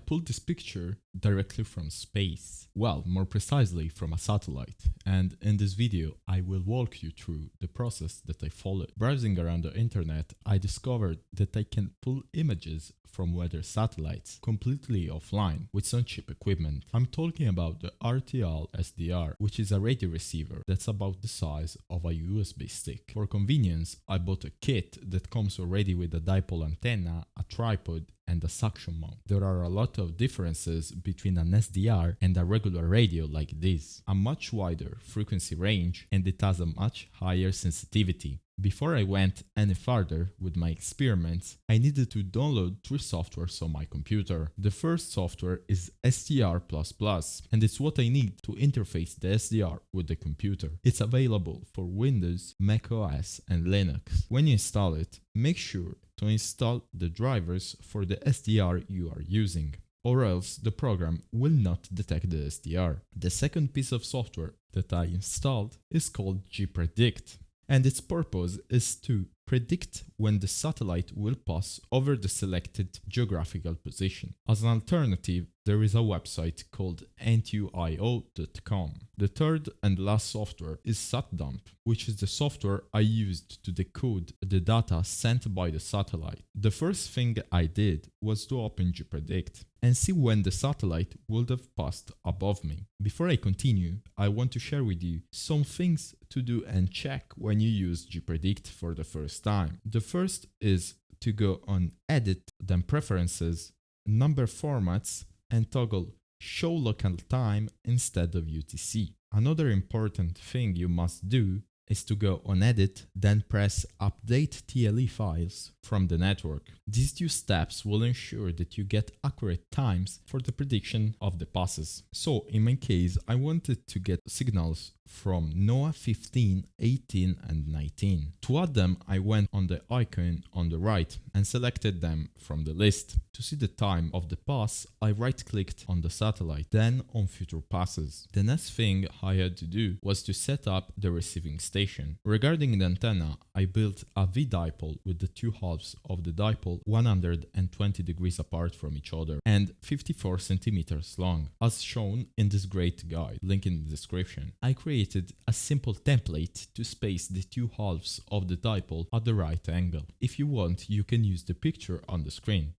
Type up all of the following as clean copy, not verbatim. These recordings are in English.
pulled this picture directly from space. Well, more precisely from a satellite. And in this video, I will walk you through the process that I followed. Browsing around the internet, I discovered that I can pull images from weather satellites completely offline with some cheap equipment. I'm talking about the RTL SDR, which is a radio receiver that's about the size of a USB stick. For convenience, I bought a kit that comes already with a dipole antenna, a tripod, and a suction mount. There are a lot of differences between an SDR and a regular radio like this. A much wider frequency range, and it has a much higher sensitivity. Before I went any further with my experiments, I needed to download 3 softwares on my computer. The first software is SDR++, and it's what I need to interface the SDR with the computer. It's available for Windows, Mac OS, and Linux. When you install it, make sure to install the drivers for the SDR you are using, or else the program will not detect the SDR. The second piece of software that I installed is called gPredict, and its purpose is to predict when the satellite will pass over the selected geographical position. As an alternative, there is a website called ntuio.com. The third and last software is SatDump, which is the software I used to decode the data sent by the satellite. The first thing I did was to open gPredict and see when the satellite would have passed above me. Before I continue, I want to share with you some things to do and check when you use gPredict for the first time. The first is to go on Edit, then Preferences, Number Formats, and toggle Show Local Time instead of UTC. Another important thing you must do is to go on Edit, then press Update TLE files from the network. These 2 steps will ensure that you get accurate times for the prediction of the passes. So in my case, I wanted to get signals from NOAA 15, 18 and 19. To add them, I went on the icon on the right and selected them from the list. To see the time of the pass, I right-clicked on the satellite, then on Future Passes. The next thing I had to do was to set up the receiving station. Regarding the antenna, I built a V-dipole with the 2 halves of the dipole 120 degrees apart from each other and 54 centimeters long, as shown in this great guide, link in the description. I created a simple template to space the 2 halves of the dipole at the right angle. If you want, you can use the picture on the screen.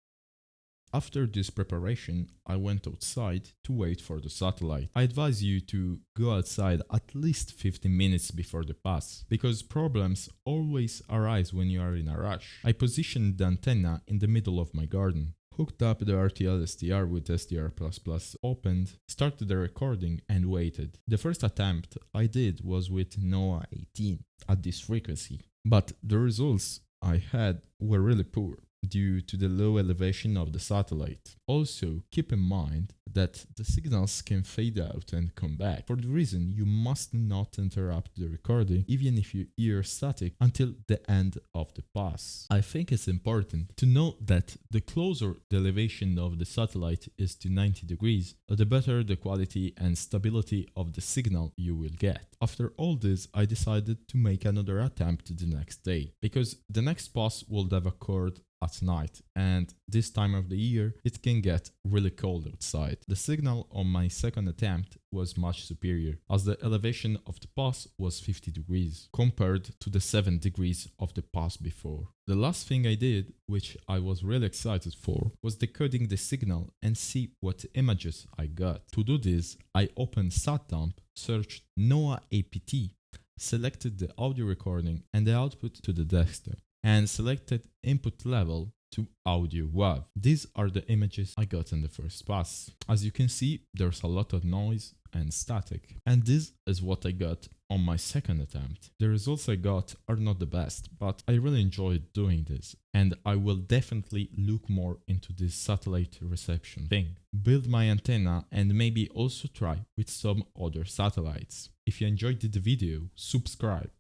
After this preparation, I went outside to wait for the satellite. I advise you to go outside at least 15 minutes before the pass, because problems always arise when you are in a rush. I positioned the antenna in the middle of my garden, hooked up the RTL SDR with SDR++, opened, started the recording and waited. The first attempt I did was with NOAA 18 at this frequency, but the results I had were really poor due to the low elevation of the satellite. Also, keep in mind that the signals can fade out and come back. For the reason, you must not interrupt the recording even if you hear static until the end of the pass. I think it's important to note that the closer the elevation of the satellite is to 90 degrees, the better the quality and stability of the signal you will get. After all this, I decided to make another attempt the next day, because the next pass would have occurred at night, and this time of the year it can get really cold outside. The signal on my second attempt was much superior, as the elevation of the pass was 50 degrees compared to the 7 degrees of the pass before. The last thing I did, which I was really excited for, was decoding the signal and see what images I got. To do this, I opened SatDump, searched NOAA APT, selected the audio recording and the output to the desktop, and selected input level to audio WAV. These are the images I got in the first pass. As you can see, there's a lot of noise and static, and this is what I got on my second attempt. The results I got are not the best, but I really enjoyed doing this, and I will definitely look more into this satellite reception thing, build my antenna, and maybe also try with some other satellites. If you enjoyed the video, subscribe